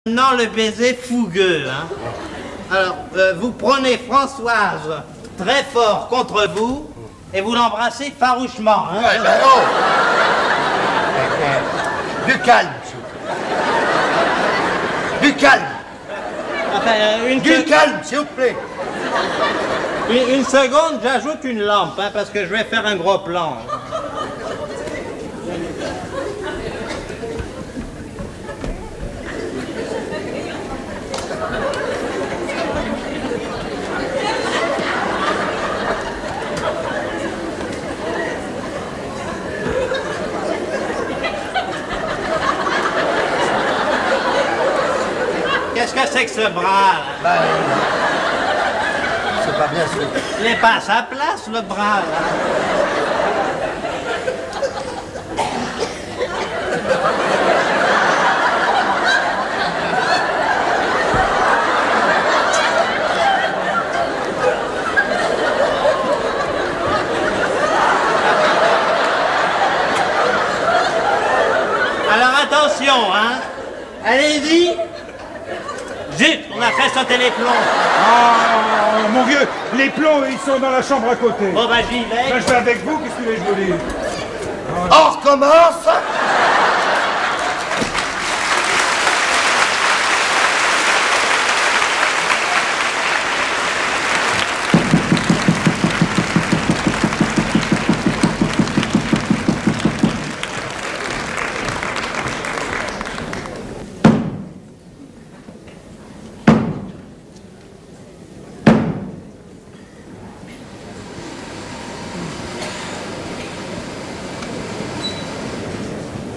Maintenant, le baiser fougueux, hein. Alors, vous prenez Françoise très fort contre vous et vous l'embrassez farouchement, hein. Ouais, ben oh. Du calme, s'il vous plaît. Du calme. Enfin, Du calme, s'il vous plaît. Une seconde, j'ajoute une lampe, hein, parce que je vais faire un gros plan. Qu'est-ce que c'est que ce bras, là? Ben, c'est pas bien sûr. Il n'est pas à sa place, le bras, là. Alors attention, hein. Allez-y. Zut, on a fait sauter les plombs. Ah, mon vieux, les plombs, ils sont dans la chambre à côté. Bon, bah j'y vais. Ben, je vais avec vous, qu'est-ce que je vous dis? On recommence.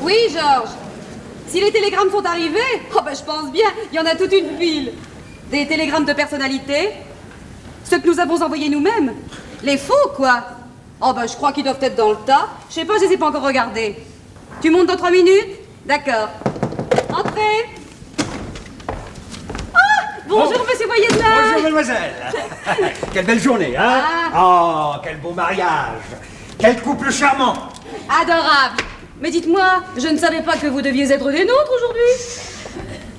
Oui, Georges. Si les télégrammes sont arrivés, oh ben je pense bien, il y en a toute une pile. Des télégrammes de personnalité, ceux que nous avons envoyés nous-mêmes, les faux, quoi. Oh ben je crois qu'ils doivent être dans le tas. Je sais pas, je les ai pas encore regardés. Tu montes dans 3 minutes? D'accord. Entrez. Ah, bonjour, monsieur Voyez-de-là. Bonjour, mademoiselle. Quelle belle journée, hein? Oh, quel beau mariage. Quel couple charmant. Adorable. Mais dites-moi, je ne savais pas que vous deviez être des nôtres aujourd'hui.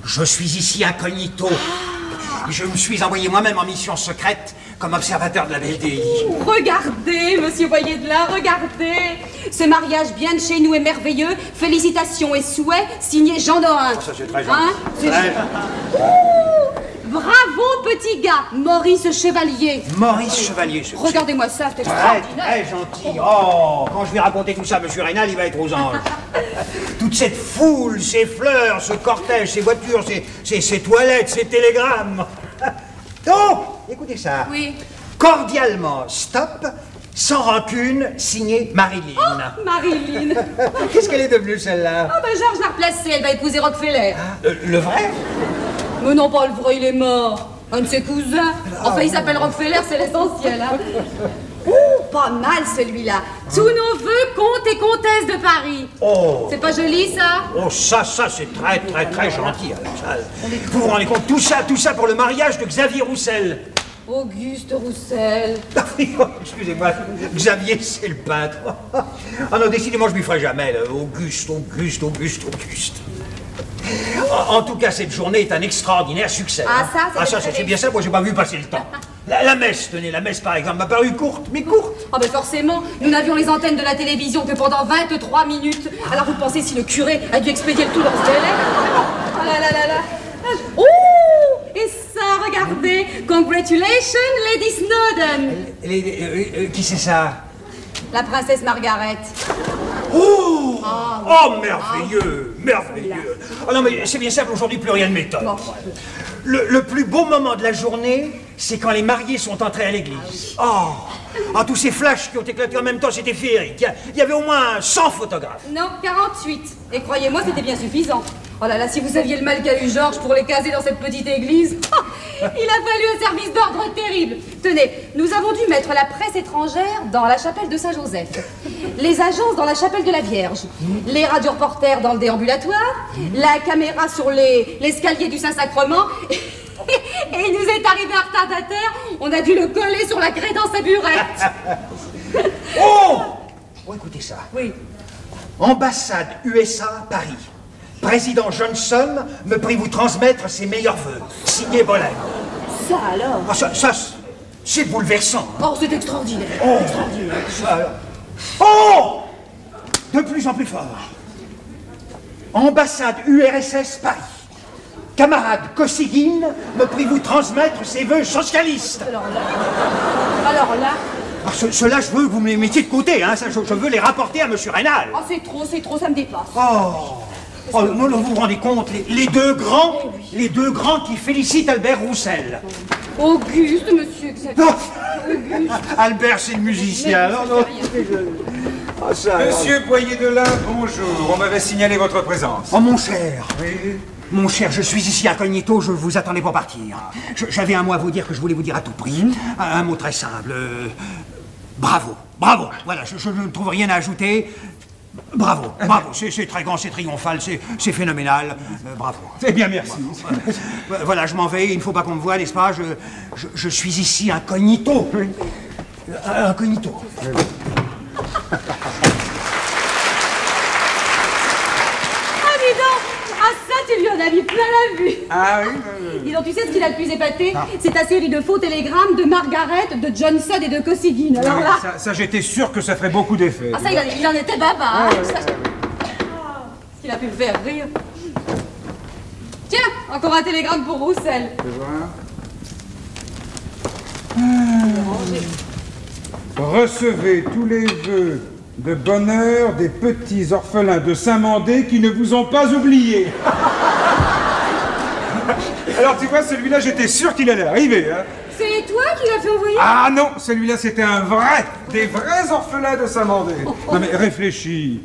Je suis ici incognito. Je me suis envoyé moi-même en mission secrète comme observateur de la BDI. Regardez, monsieur Voyez-de-là, regardez. Ce mariage bien de chez nous est merveilleux. Félicitations et souhaits, signé Jean Dorin. Oh, ça, c'est très gentil. C'est Très bravo, petit gars. Maurice Chevalier. Maurice Chevalier, c'est Regardez-moi ça, c'est très, extraordinaire. très gentil. Oh, quand je vais raconter tout ça à monsieur Rénal, il va être aux anges. Toute cette foule, ces fleurs, ce cortège, ces voitures, ces toilettes, ces télégrammes. Donc, écoutez ça. Oui. Cordialement, stop, sans rancune, signé Marilyn. Oh, Marilyn. Qu'est-ce qu'elle est devenue, celle-là? Ah ben Georges l'a replacée, elle va épouser Rockefeller. Le vrai? Mais non, pas le vrai, il est mort. Un de ses cousins. Enfin, il s'appelle Rockefeller, c'est l'essentiel, hein. Ouh, pas mal celui-là. Tous nos vœux, comtes et comtesses de Paris. Oh. C'est pas joli, ça? Oh, ça, c'est très, très, très gentil. Alors, ça, vous vous rendez compte, tout ça pour le mariage de Xavier Roussel. Auguste Roussel. Ah oui, oh, excusez-moi, Xavier, c'est le peintre. Ah non, décidément, je ne lui ferai jamais. Là. Auguste. En tout cas, cette journée est un extraordinaire succès. Ah, ça, c'est bien ça, moi, j'ai pas vu passer le temps. La messe, tenez, la messe, par exemple, m'a paru courte, mais courte. Ah ben forcément, nous n'avions les antennes de la télévision que pendant 23 minutes. Alors vous pensez si le curé a dû expédier le tout dans ce délai? Oh là là là là. Oh, et ça, regardez. Congratulations, Lady Snowdon. Qui c'est ça? La princesse Margaret. Oh, Ah, oh merveilleux, merveilleux. Oh non, mais c'est bien simple, aujourd'hui, plus rien ne m'étonne. Bon. Le plus beau moment de la journée, c'est quand les mariés sont entrés à l'église. Oh, tous ces flashs qui ont éclaté en même temps, c'était féerique. Il y avait au moins 100 photographes. Non, 48. Et croyez-moi, c'était bien suffisant. Oh là là, si vous saviez le mal qu'a eu Georges pour les caser dans cette petite église, il a fallu un service d'ordre terrible. Tenez, nous avons dû mettre la presse étrangère dans la chapelle de Saint-Joseph, les agences dans la chapelle de la Vierge, les radioreporters dans le déambulatoire, la caméra sur l'escalier du Saint-Sacrement. Et il nous est arrivé un retardataire, on a dû le coller sur la crédence à burette. Oh, écoutez ça. Oui. Ambassade USA, Paris. président Johnson me prie vous transmettre ses meilleurs vœux. Signé Bolin. Ça alors? Ah, ça, c'est bouleversant. Hein. Oh, c'est extraordinaire. Oh, Extraordinaire. ça, alors. Oh! De plus en plus fort. Ambassade URSS Paris. Camarade Kosygin me prie vous transmettre ses vœux socialistes. Alors là... Ah, cela, je veux que vous me les mettiez de côté, hein. Ça, je veux les rapporter à Monsieur Reynal. Oh, c'est trop, ça me dépasse. Oh, non, vous vous rendez compte, les deux grands qui félicitent Albert Roussel. Auguste, monsieur Xavier. Non. Auguste. Albert, c'est le musicien. Non. Ah, ça, Monsieur Boyer-Delin, bonjour. On m'avait signalé votre présence. Oh, mon cher. Oui. Mon cher, je suis ici incognito, je vous attendais pour partir. J'avais un mot à vous dire que je voulais vous dire à tout prix. Un mot très simple. Bravo. Voilà, je ne trouve rien à ajouter. Bravo. C'est très grand, c'est triomphal, c'est phénoménal. Bravo. Eh bien, merci. Voilà, je m'en vais, il ne faut pas qu'on me voie, n'est-ce pas? Je suis ici incognito. Incognito. Ah, dis donc! Ah, ça, tu lui en as mis plein la vue! Ah oui. Dis donc, tu sais ce qu'il a le plus épaté? C'est ta série de faux télégrammes de Margaret, de Johnson et de Kosygin. Alors là... Ça, j'étais sûr que ça ferait beaucoup d'effet. Ah, ça, il en était baba, hein? Il a pu le faire rire. Tiens, encore un télégramme pour Roussel. Recevez tous les vœux de bonheur des petits orphelins de Saint-Mandé qui ne vous ont pas oublié. Alors tu vois, celui-là, j'étais sûr qu'il allait arriver. Hein. C'est toi qui l'as fait envoyer? Ah non, celui-là, c'était un vrai, des vrais orphelins de Saint-Mandé. Non mais réfléchis.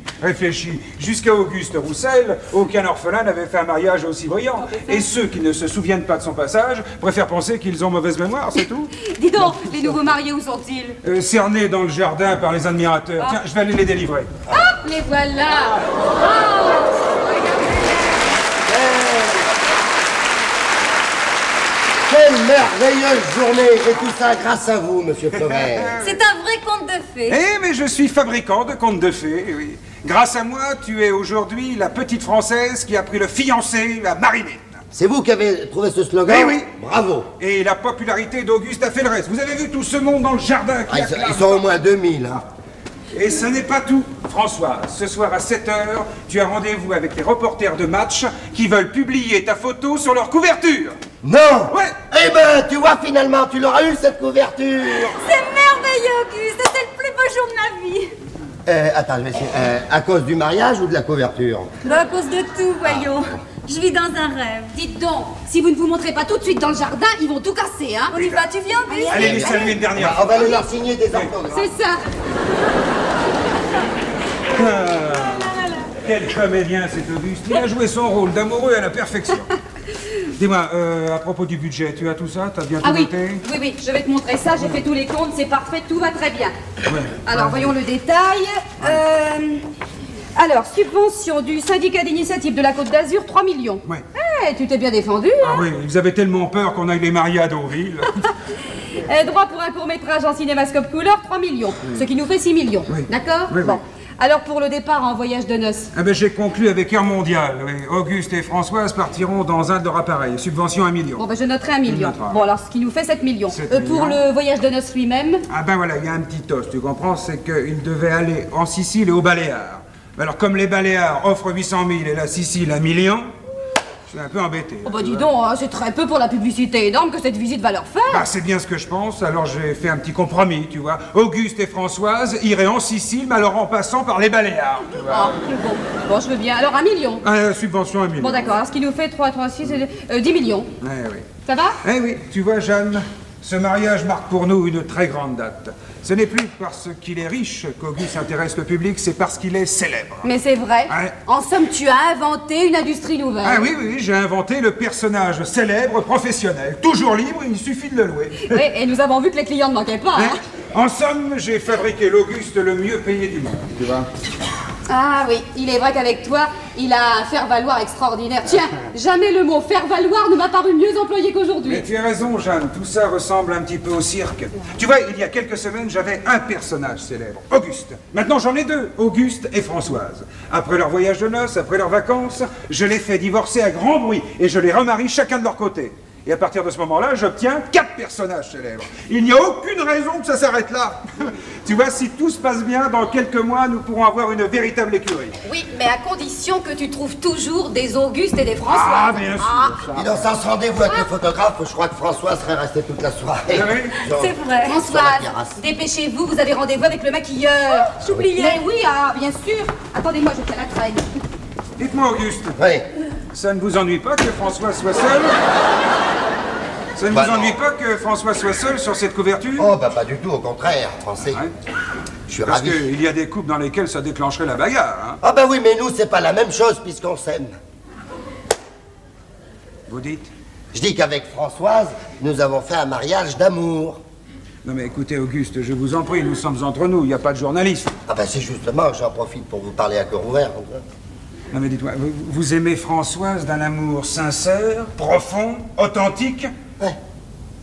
Jusqu'à Auguste Roussel, aucun orphelin n'avait fait un mariage aussi brillant. Et ceux qui ne se souviennent pas de son passage préfèrent penser qu'ils ont mauvaise mémoire, c'est tout. Dis donc, les nouveaux mariés, où sont-ils? Cernés dans le jardin par les admirateurs. Tiens, je vais aller les délivrer. Ah, les voilà! Quelle merveilleuse journée, et tout ça grâce à vous, monsieur Flaubert. C'est un vrai conte de fées. Eh, mais je suis fabricant de contes de fées, oui. Grâce à moi, tu es aujourd'hui la petite Française qui a pris le fiancé à Marilyn. C'est vous qui avez trouvé ce slogan? Eh oui. Bravo. Et la popularité d'Auguste a fait le reste. Vous avez vu tout ce monde dans le jardin qui acclame. Ils sont au moins 2000. Hein. Et ce n'est pas tout. François, ce soir à 7h, tu as rendez-vous avec les reporters de match qui veulent publier ta photo sur leur couverture. Non. Ouais. Eh ben, tu vois, finalement, tu l'auras eu, cette couverture. C'est merveilleux, Auguste. C'est le plus beau jour de ma vie. Attends, je vais essayer. À cause du mariage ou de la couverture? À cause de tout, voyons. Je vis dans un rêve. Dites donc, si vous ne vous montrez pas tout de suite dans le jardin, ils vont tout casser, hein. On y va, tu viens, Auguste? Allez, les saluer une dernière On fois. va leur signer des orthographes. C'est ça. Quel comédien cet Auguste. Il a joué son rôle d'amoureux à la perfection. Dis-moi, à propos du budget, tu as tout ça? T'as bien tout Ah oui, noté? oui, je vais te montrer ça, j'ai fait tous les comptes, c'est parfait, tout va très bien. Alors, voyons le détail. Alors, subvention du syndicat d'initiative de la Côte d'Azur, 3 millions. Ouais. Eh, tu t'es bien défendu, Ah hein? oui, ils avaient tellement peur qu'on aille les marier à Deauville. Droit pour un court-métrage en cinémascope couleur, 3 millions. Ce qui nous fait 6 millions. Oui. D'accord? Oui, Bon. oui. Alors, pour le départ en voyage de noces. Ah ben, j'ai conclu avec Air Mondial. Oui. Auguste et Françoise partiront dans un de leurs appareils. Subvention 1 million. Bon, ben, je noterai 1 million. notera. Bon, alors, ce qui nous fait 7 millions. 7 Pour millions. le voyage de noces lui-même. Ah ben voilà, il y a un petit os, tu comprends? C'est qu'il devait aller en Sicile et aux Baléares. Alors comme les Baléares offrent 800 000 et la Sicile 1 million, je suis un peu embêté. Oh, bah, dis donc, hein, c'est très peu pour la publicité énorme que cette visite va leur faire. Bah, c'est bien ce que je pense, alors j'ai fait un petit compromis, tu vois. Auguste et Françoise iraient en Sicile, mais alors en passant par les Baléares, tu vois. Ah, bon, je veux bien. Alors, 1 million. Subvention 1 million. Bon, d'accord. Alors, ce qui nous fait 3, 6, 10 millions. Eh oui. Ça va? Eh oui, tu vois, Jeanne, ce mariage marque pour nous une très grande date. Ce n'est plus parce qu'il est riche qu'Auguste intéresse le public, c'est parce qu'il est célèbre. Mais c'est vrai. Ouais. En somme, tu as inventé une industrie nouvelle. Ah oui, j'ai inventé le personnage célèbre professionnel. Toujours libre, il suffit de le louer. Oui, et nous avons vu que les clients ne manquaient pas. Hein. En somme, j'ai fabriqué l'Auguste le mieux payé du monde, tu vois. Ah oui, il est vrai qu'avec toi, Il a un faire-valoir extraordinaire. Tiens, jamais le mot faire-valoir ne m'a paru mieux employé qu'aujourd'hui. Mais tu as raison, Jeanne, tout ça ressemble un petit peu au cirque. Tu vois, il y a quelques semaines, j'avais un personnage célèbre, Auguste. Maintenant, j'en ai deux, Auguste et Françoise. Après leur voyage de noces, après leurs vacances, je les fais divorcer à grand bruit et je les remarie chacun de leur côté. Et à partir de ce moment-là, j'obtiens 4 personnages célèbres. Il n'y a aucune raison que ça s'arrête là. Tu vois, si tout se passe bien, dans quelques mois, nous pourrons avoir une véritable écurie. Oui, mais à condition que tu trouves toujours des Augustes et des François. Ah, bien sûr, ça. Et dans ce rendez-vous avec le photographe, je crois que François serait resté toute la soirée. Ah oui? C'est vrai. Françoise, dépêchez-vous, vous avez rendez-vous avec le maquilleur. J'oubliais. Mais oui, ah, bien sûr. Attendez-moi, je fais la traîne. Dites-moi, Auguste, Oui. ça ne vous ennuie pas que François soit seul? Ça ne Bah vous non. ennuie pas que François soit seul sur cette couverture? Oh, bah pas du tout, au contraire, pensez. Ouais. Je suis Parce ravi. qu'il y a des couples dans lesquelles ça déclencherait la bagarre, hein? Ah bah oui, mais nous, c'est pas la même chose puisqu'on s'aime. Vous dites? Je dis qu'avec Françoise, nous avons fait un mariage d'amour. Non mais écoutez, Auguste, je vous en prie, nous sommes entre nous, il n'y a pas de journaliste. Ah bah c'est justement, j'en profite pour vous parler à cœur ouvert. Non mais dites-moi, vous aimez Françoise d'un amour sincère, profond, authentique? Ouais.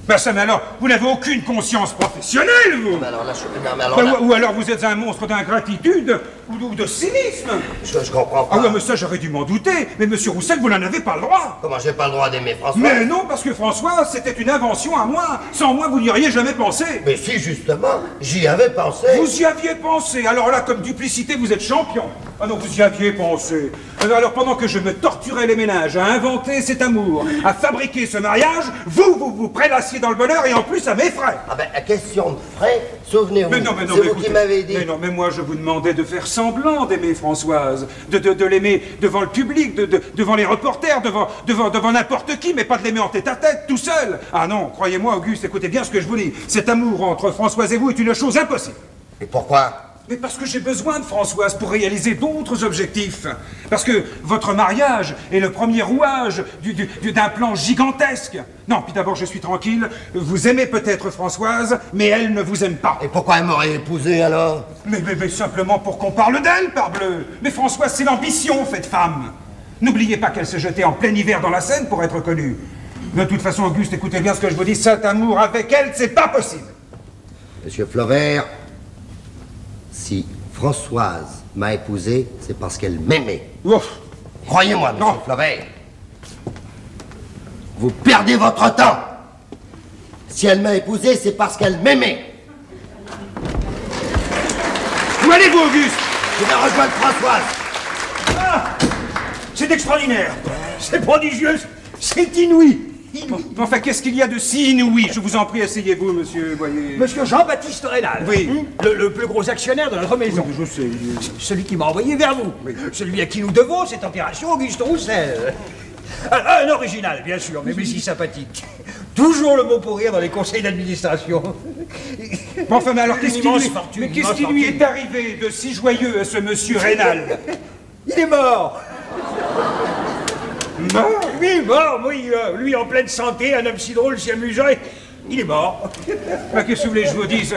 Ben ça, mais alors, vous n'avez aucune conscience professionnelle, vous! Mais alors là, non, mais alors Ben, là, ou alors vous êtes un monstre d'ingratitude ou de cynisme! je comprends pas. Ah ouais, mais ça, j'aurais dû m'en douter. Mais monsieur Roussel, vous n'en avez pas le droit. Comment j'ai pas le droit d'aimer François? Mais non, parce que François, c'était une invention à moi. Sans moi, vous n'y auriez jamais pensé. Mais si, justement, j'y avais pensé. Vous y aviez pensé. Alors là, comme duplicité, vous êtes champion. Ah non, vous y aviez pensé. Alors pendant que je me torturais les ménages à inventer cet amour, à fabriquer ce mariage, vous prélassiez dans le bonheur et en plus à mes frais. Ah ben, question de frais, souvenez-vous, Mais non, c'est mais vous écoutez, qui m'avez dit. Mais non, mais moi je vous demandais de faire semblant d'aimer Françoise, de l'aimer devant le public, devant les reporters, devant n'importe qui, mais pas de l'aimer en tête-à-tête, tout seul. Ah non, croyez-moi, Auguste, écoutez bien ce que je vous dis. Cet amour entre Françoise et vous est une chose impossible. Et pourquoi? Mais parce que j'ai besoin de Françoise pour réaliser d'autres objectifs. Parce que votre mariage est le premier rouage d'un plan gigantesque. Non, puis d'abord je suis tranquille. Vous aimez peut-être Françoise, mais elle ne vous aime pas. Et pourquoi elle m'aurait épousé alors? Mais simplement pour qu'on parle d'elle, parbleu. Mais Françoise, c'est l'ambition faite femme. N'oubliez pas qu'elle se jetait en plein hiver dans la Seine pour être connue. De toute façon, Auguste, écoutez bien ce que je vous dis. Cet amour avec elle, c'est pas possible. Monsieur Flaubert, si Françoise m'a épousé, c'est parce qu'elle m'aimait. Ouf. Croyez-moi, monsieur Non. Flaubert. Vous perdez votre temps. Si elle m'a épousé, c'est parce qu'elle m'aimait. Où allez-vous, Auguste? Je vais rejoindre Françoise. Ah, c'est extraordinaire. C'est prodigieux. C'est inouï. Bon, enfin, qu'est-ce qu'il y a de si inouï? Je vous en prie, asseyez-vous, monsieur Boyer. Monsieur Jean-Baptiste Rénal. Oui. Le plus gros actionnaire de notre maison. Oui, je sais. Celui qui m'a envoyé vers vous. Celui à qui nous devons cette opération, Auguste Roussel. Un original, bien sûr, mais si sympathique. Toujours le mot pour rire dans les conseils d'administration. Bon, enfin, mais alors, qu'est-ce qui Immense lui... fortune, Mais qu'est-ce immense qui lui fortune. est arrivé de si joyeux à ce monsieur Rénal? Il est mort. Mort? Oui, mort, oui, lui en pleine santé, un homme si drôle, si amusant, il est mort. Qu'est-ce que vous voulez que je vous dise?